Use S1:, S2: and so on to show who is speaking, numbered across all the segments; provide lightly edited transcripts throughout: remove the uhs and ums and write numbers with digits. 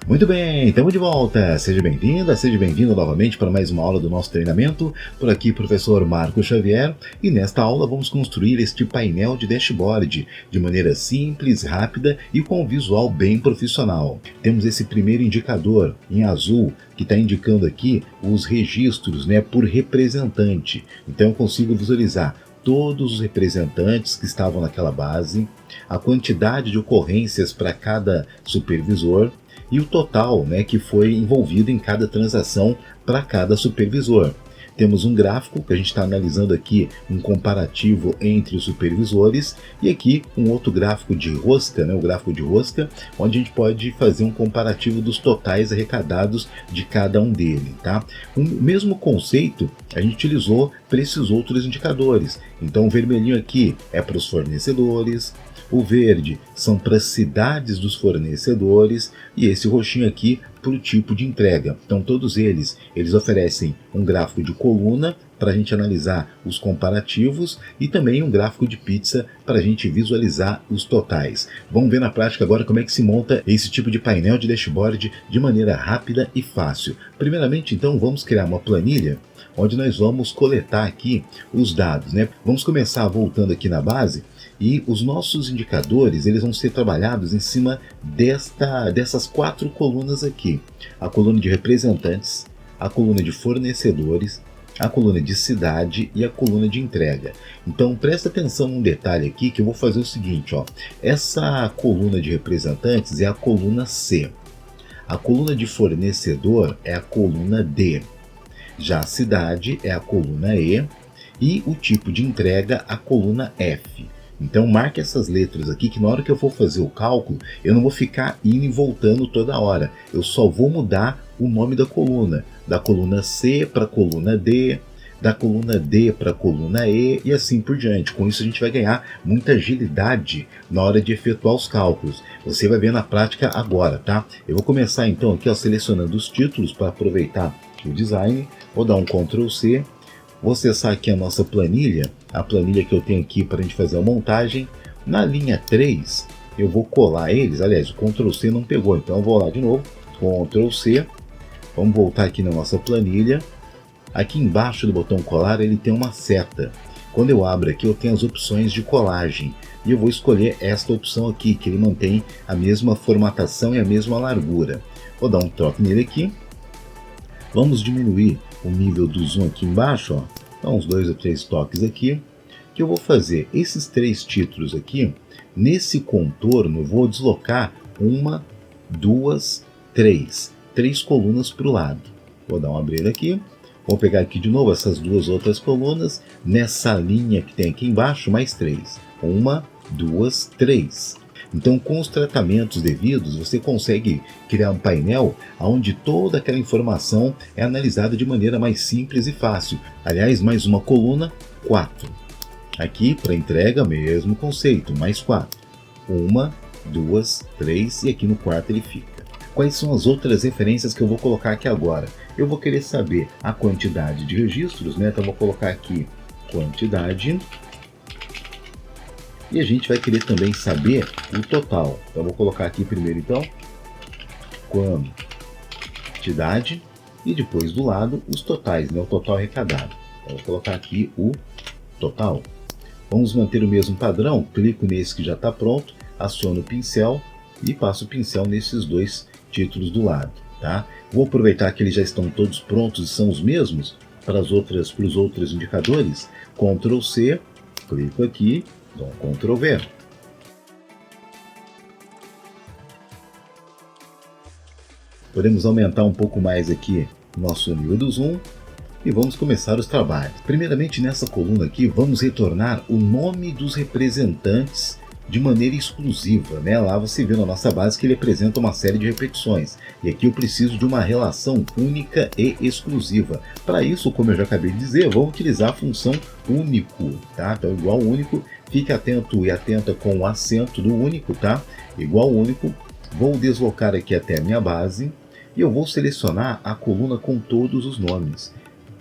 S1: Muito bem, estamos de volta. Seja bem-vinda, seja bem-vindo novamente para mais uma aula do nosso treinamento. Por aqui, professor Marcos Xavier. E nesta aula vamos construir este painel de dashboard de maneira simples, rápida e com um visual bem profissional. Temos esse primeiro indicador em azul que está indicando aqui os registros, por representante. Então eu consigo visualizar todos os representantes que estavam naquela base, a quantidade de ocorrências para cada supervisor, e o total que foi envolvido em cada transação para cada supervisor. Temos um gráfico que a gente está analisando aqui, um comparativo entre os supervisores, e aqui um outro gráfico de rosca, o gráfico de rosca, onde a gente pode fazer um comparativo dos totais arrecadados de cada um deles. Tá? O mesmo conceito a gente utilizou para esses outros indicadores. Então o vermelhinho aqui é para os fornecedores, o verde são para as cidades dos fornecedores e esse roxinho aqui para o tipo de entrega. Então todos eles oferecem um gráfico de coluna para a gente analisar os comparativos e também um gráfico de pizza para a gente visualizar os totais. Vamos ver na prática agora como é que se monta esse tipo de painel de dashboard de maneira rápida e fácil. Primeiramente, então, vamos criar uma planilha onde nós vamos coletar aqui os dados. Vamos começar voltando aqui na base. E os nossos indicadores eles vão ser trabalhados em cima dessas 4 colunas aqui. A coluna de representantes, a coluna de fornecedores, a coluna de cidade e a coluna de entrega. Então presta atenção num detalhe aqui que eu vou fazer o seguinte. Essa coluna de representantes é a coluna C. A coluna de fornecedor é a coluna D. Já a cidade é a coluna E e o tipo de entrega a coluna F. Então marque essas letras aqui que na hora que eu for fazer o cálculo, eu não vou ficar indo e voltando toda hora. Eu só vou mudar o nome da coluna C para a coluna D, da coluna D para a coluna E e assim por diante. Com isso a gente vai ganhar muita agilidade na hora de efetuar os cálculos. Você vai ver na prática agora, tá? Eu vou começar então aqui selecionando os títulos para aproveitar o design. Vou dar um Ctrl C. Vou acessar aqui a nossa planilha, a planilha que eu tenho aqui para a gente fazer a montagem. Na linha 3, eu vou colar eles. Aliás, o Ctrl C não pegou, então eu vou lá de novo. Ctrl C. Vamos voltar aqui na nossa planilha. Aqui embaixo do botão colar, ele tem uma seta. Quando eu abro aqui, eu tenho as opções de colagem. E eu vou escolher esta opção aqui, que ele mantém a mesma formatação e a mesma largura. Vou dar um toque nele aqui. Vamos diminuir o nível do zoom aqui embaixo, então uns 2 ou 3 toques aqui, que eu vou fazer esses 3 títulos aqui, nesse contorno eu vou deslocar 1, 2, 3 colunas para o lado. Vou dar um abrir aqui, vou pegar aqui de novo essas 2 outras colunas, nessa linha que tem aqui embaixo, mais 3. 1, 2, 3. Então, com os tratamentos devidos, você consegue criar um painel onde toda aquela informação é analisada de maneira mais simples e fácil. Aliás, mais uma coluna, 4. Aqui, para entrega, mesmo conceito, mais 4. 1, 2, 3 e aqui no quarto ele fica. Quais são as outras referências que eu vou colocar aqui agora? Eu vou querer saber a quantidade de registros, então eu vou colocar aqui quantidade. E a gente vai querer também saber o total. Então eu vou colocar aqui primeiro então quantidade e depois do lado os totais, o total arrecadado. Então eu vou colocar aqui o total. Vamos manter o mesmo padrão, clico nesse que já está pronto, aciono o pincel e passo o pincel nesses 2 títulos do lado. Tá? Vou aproveitar que eles já estão todos prontos e são os mesmos para os outros indicadores. Ctrl C, clico aqui. Dou um Ctrl V. Podemos aumentar um pouco mais aqui o nosso nível do zoom e vamos começar os trabalhos. Primeiramente, nessa coluna aqui, vamos retornar o nome dos representantes de maneira exclusiva. Lá você vê na nossa base que ele apresenta uma série de repetições. E aqui eu preciso de uma relação única e exclusiva. Para isso, como eu já acabei de dizer, eu vou utilizar a função único. Tá? Então, igual único, fique atento e atenta com o acento do único. Tá? Igual único, vou deslocar aqui até a minha base e eu vou selecionar a coluna com todos os nomes.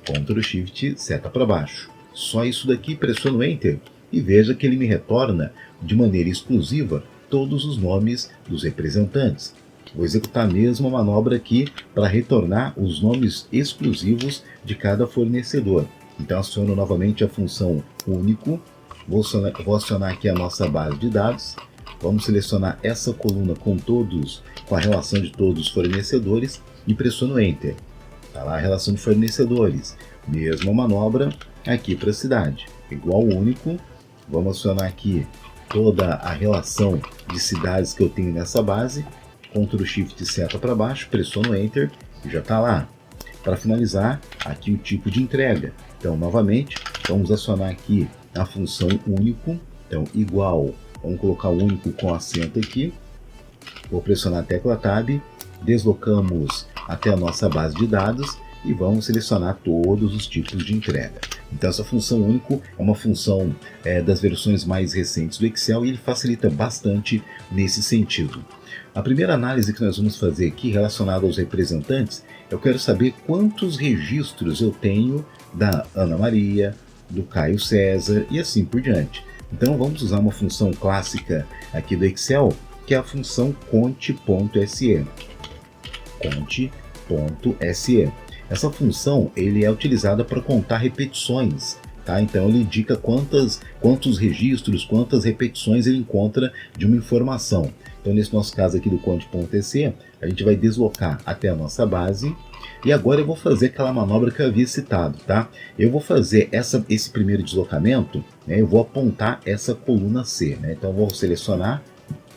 S1: Ctrl Shift, seta para baixo. Só isso daqui, pressiono Enter e veja que ele me retorna de maneira exclusiva todos os nomes dos representantes. Vou executar a mesma manobra aqui para retornar os nomes exclusivos de cada fornecedor. Então aciono novamente a função único, vou acionar aqui a nossa base de dados, vamos selecionar essa coluna com a relação de todos os fornecedores e pressiono Enter. Está lá a relação de fornecedores, mesma manobra aqui para a cidade, igual único, vamos acionar aqui toda a relação de cidades que eu tenho nessa base, Ctrl Shift e seta para baixo, pressiono Enter e já está lá. Para finalizar, aqui o tipo de entrega. Então, novamente, vamos acionar aqui a função único. Então, igual, vamos colocar o único com acento aqui. Vou pressionar a tecla Tab, deslocamos até a nossa base de dados e vamos selecionar todos os tipos de entrega. Então essa função único é uma função das versões mais recentes do Excel e ele facilita bastante nesse sentido. A primeira análise que nós vamos fazer aqui relacionada aos representantes, eu quero saber quantos registros eu tenho da Ana Maria, do Caio César e assim por diante. Então vamos usar uma função clássica aqui do Excel, que é a função conte.se. Conte.se. Essa função ele é utilizada para contar repetições, tá? Então ele indica quantos registros, quantas repetições ele encontra de uma informação. Então nesse nosso caso aqui do conte.se, a gente vai deslocar até a nossa base e agora eu vou fazer aquela manobra que eu havia citado, tá? Eu vou fazer esse primeiro deslocamento, né? Eu vou apontar essa coluna C, né? Então eu vou selecionar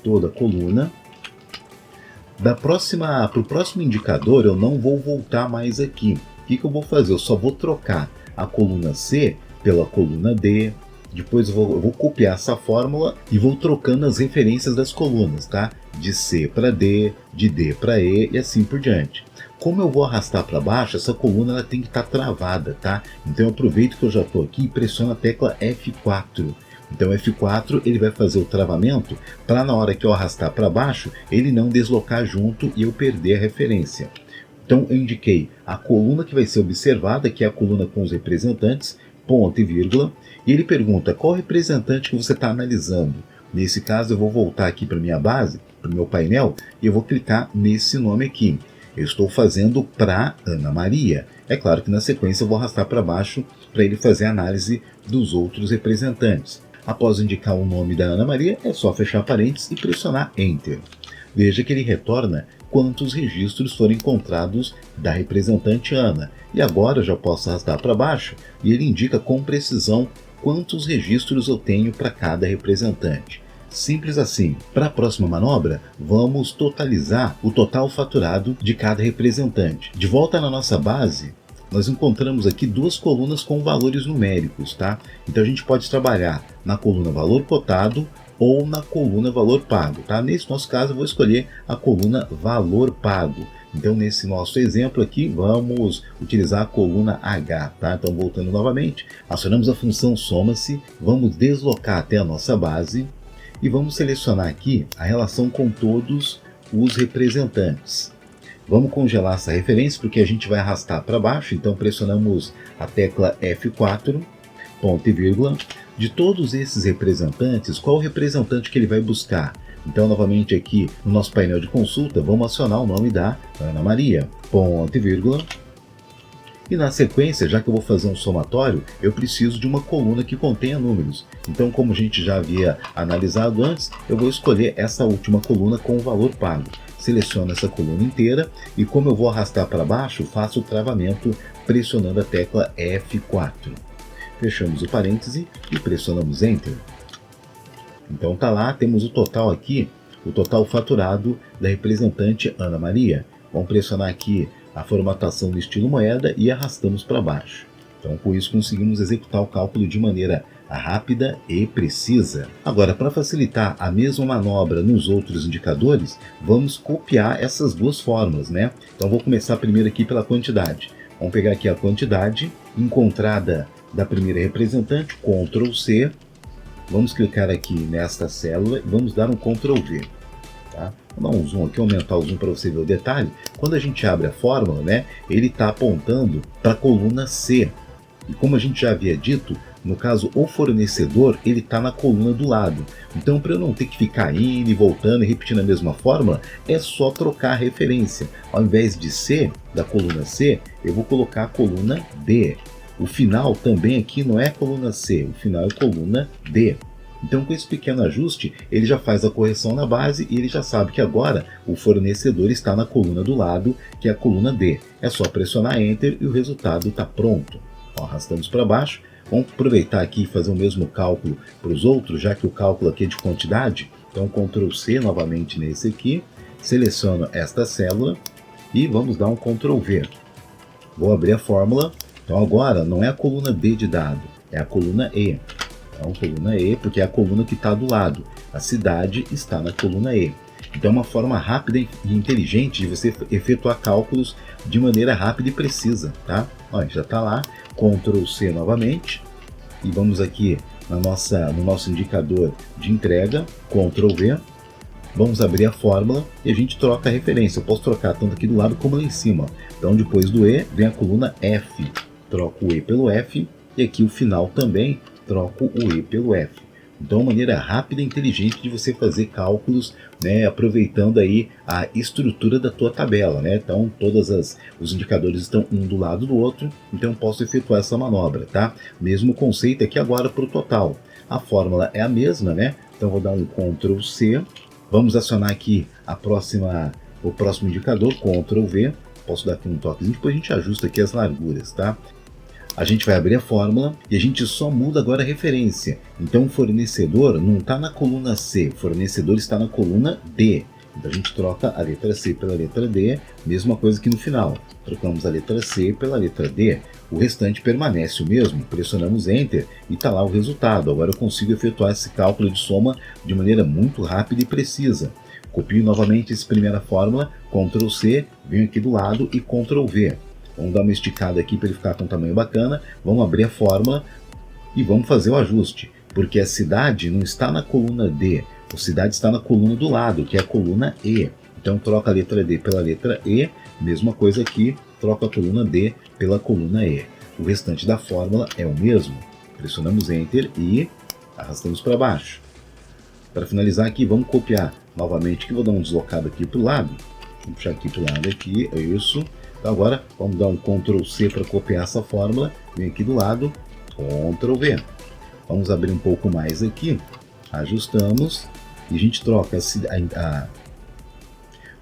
S1: toda a coluna. Para o próximo indicador eu não vou voltar mais aqui. O que eu vou fazer? Eu só vou trocar a coluna C pela coluna D. Depois eu vou copiar essa fórmula e vou trocando as referências das colunas, tá? De C para D, de D para E e assim por diante. Como eu vou arrastar para baixo, essa coluna ela tem que estar travada, tá? Então eu aproveito que eu já estou aqui e pressiono a tecla F4. Então F4 ele vai fazer o travamento para na hora que eu arrastar para baixo, ele não deslocar junto e eu perder a referência. Então eu indiquei a coluna que vai ser observada, que é a coluna com os representantes, ponto e vírgula, e ele pergunta qual representante que você está analisando. Nesse caso eu vou voltar aqui para minha base, para o meu painel, e eu vou clicar nesse nome aqui. Eu estou fazendo para Ana Maria. É claro que na sequência eu vou arrastar para baixo para ele fazer a análise dos outros representantes. Após indicar o nome da Ana Maria, é só fechar parênteses e pressionar Enter. Veja que ele retorna quantos registros foram encontrados da representante Ana. E agora eu já posso arrastar para baixo e ele indica com precisão quantos registros eu tenho para cada representante. Simples assim. Para a próxima manobra, vamos totalizar o total faturado de cada representante. De volta na nossa base, nós encontramos aqui duas colunas com valores numéricos, tá? Então a gente pode trabalhar na coluna valor cotado ou na coluna valor pago, tá? Nesse nosso caso eu vou escolher a coluna valor pago. Então nesse nosso exemplo aqui vamos utilizar a coluna H, tá? Então voltando novamente, acionamos a função soma-se, vamos deslocar até a nossa base e vamos selecionar aqui a relação com todos os representantes. Vamos congelar essa referência porque a gente vai arrastar para baixo, então pressionamos a tecla F4, ponto e vírgula. De todos esses representantes, qual o representante que ele vai buscar? Então, novamente aqui no nosso painel de consulta, vamos acionar o nome da Ana Maria, ponto e vírgula. E na sequência, já que eu vou fazer um somatório, eu preciso de uma coluna que contenha números. Então, como a gente já havia analisado antes, eu vou escolher essa última coluna com o valor pago. Seleciono essa coluna inteira e como eu vou arrastar para baixo, faço o travamento pressionando a tecla F4. Fechamos o parêntese e pressionamos Enter. Então tá lá, temos o total aqui, o total faturado da representante Ana Maria. Vamos pressionar aqui a formatação do estilo moeda e arrastamos para baixo. Então com isso conseguimos executar o cálculo de maneira rápida e precisa. Agora, para facilitar a mesma manobra nos outros indicadores, vamos copiar essas duas fórmulas, né? Então vou começar primeiro aqui pela quantidade. Vamos pegar aqui a quantidade encontrada da primeira representante, Ctrl C. Vamos clicar aqui nesta célula e vamos dar um Ctrl V. Tá? Vou dar um zoom aqui, aumentar o zoom para você ver o detalhe. Quando a gente abre a fórmula, né, ele está apontando para a coluna C. E como a gente já havia dito, no caso o fornecedor, ele está na coluna do lado. Então, para eu não ter que ficar indo e voltando e repetindo a mesma fórmula, é só trocar a referência. Ao invés de C, da coluna C, eu vou colocar a coluna D. O final também aqui não é coluna C, o final é coluna D. Então, com esse pequeno ajuste, ele já faz a correção na base e ele já sabe que agora o fornecedor está na coluna do lado, que é a coluna D. É só pressionar Enter e o resultado está pronto. Ó, arrastamos para baixo. Vamos aproveitar aqui e fazer o mesmo cálculo para os outros, já que o cálculo aqui é de quantidade. Então, Ctrl C novamente nesse aqui. Seleciono esta célula e vamos dar um Ctrl V. Vou abrir a fórmula. Então, agora não é a coluna D de dado, é a coluna E. Então, coluna E, porque é a coluna que está do lado. A cidade está na coluna E. Então, é uma forma rápida e inteligente de você efetuar cálculos de maneira rápida e precisa, tá? Olha, já está lá. Ctrl C novamente. E vamos aqui no nosso indicador de entrega. Ctrl V. Vamos abrir a fórmula e a gente troca a referência. Eu posso trocar tanto aqui do lado como lá em cima. Então, depois do E, vem a coluna F. Troco o E pelo F. E aqui o final também. Troco o E pelo F. Então, uma maneira rápida e inteligente de você fazer cálculos, né, aproveitando aí a estrutura da tua tabela, né? Então, os indicadores estão um do lado do outro, então posso efetuar essa manobra, tá? Mesmo conceito aqui agora para o total. A fórmula é a mesma, né? Então, vou dar um Ctrl C. Vamos acionar aqui o próximo indicador, Ctrl V. Posso dar aqui um toquezinho, depois a gente ajusta aqui as larguras, tá? A gente vai abrir a fórmula e a gente só muda agora a referência. Então o fornecedor não está na coluna C, o fornecedor está na coluna D. Então a gente troca a letra C pela letra D, mesma coisa que no final. Trocamos a letra C pela letra D. O restante permanece o mesmo, pressionamos Enter e está lá o resultado. Agora eu consigo efetuar esse cálculo de soma de maneira muito rápida e precisa. Copio novamente essa primeira fórmula, Ctrl C, venho aqui do lado e Ctrl V. Vamos dar uma esticada aqui para ele ficar com um tamanho bacana. Vamos abrir a fórmula e vamos fazer o ajuste. Porque a cidade não está na coluna D. A cidade está na coluna do lado, que é a coluna E. Então troca a letra D pela letra E. Mesma coisa aqui, troca a coluna D pela coluna E. O restante da fórmula é o mesmo. Pressionamos Enter e arrastamos para baixo. Para finalizar aqui, vamos copiar novamente, que vou dar um deslocado aqui para o lado. Vou puxar aqui para o lado aqui, é isso. Então agora vamos dar um Ctrl C para copiar essa fórmula, vem aqui do lado, Ctrl V. Vamos abrir um pouco mais aqui, ajustamos e a gente troca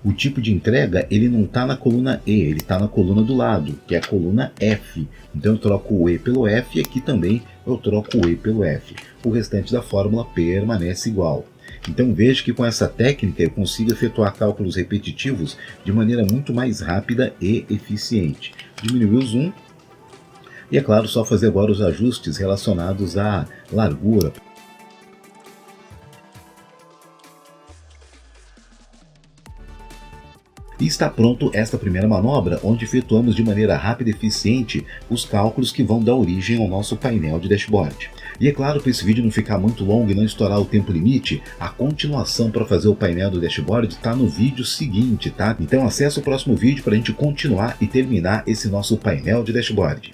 S1: o tipo de entrega, ele não está na coluna E, ele está na coluna do lado, que é a coluna F. Então eu troco o E pelo F e aqui também eu troco o E pelo F. O restante da fórmula permanece igual. Então veja que com essa técnica eu consigo efetuar cálculos repetitivos de maneira muito mais rápida e eficiente. Diminuir o zoom e, é claro, só fazer agora os ajustes relacionados à largura. E está pronto esta primeira manobra, onde efetuamos de maneira rápida e eficiente os cálculos que vão dar origem ao nosso painel de dashboard. E é claro, para esse vídeo não ficar muito longo e não estourar o tempo limite, a continuação para fazer o painel do dashboard está no vídeo seguinte, tá? Então acesse o próximo vídeo para a gente continuar e terminar esse nosso painel de dashboard.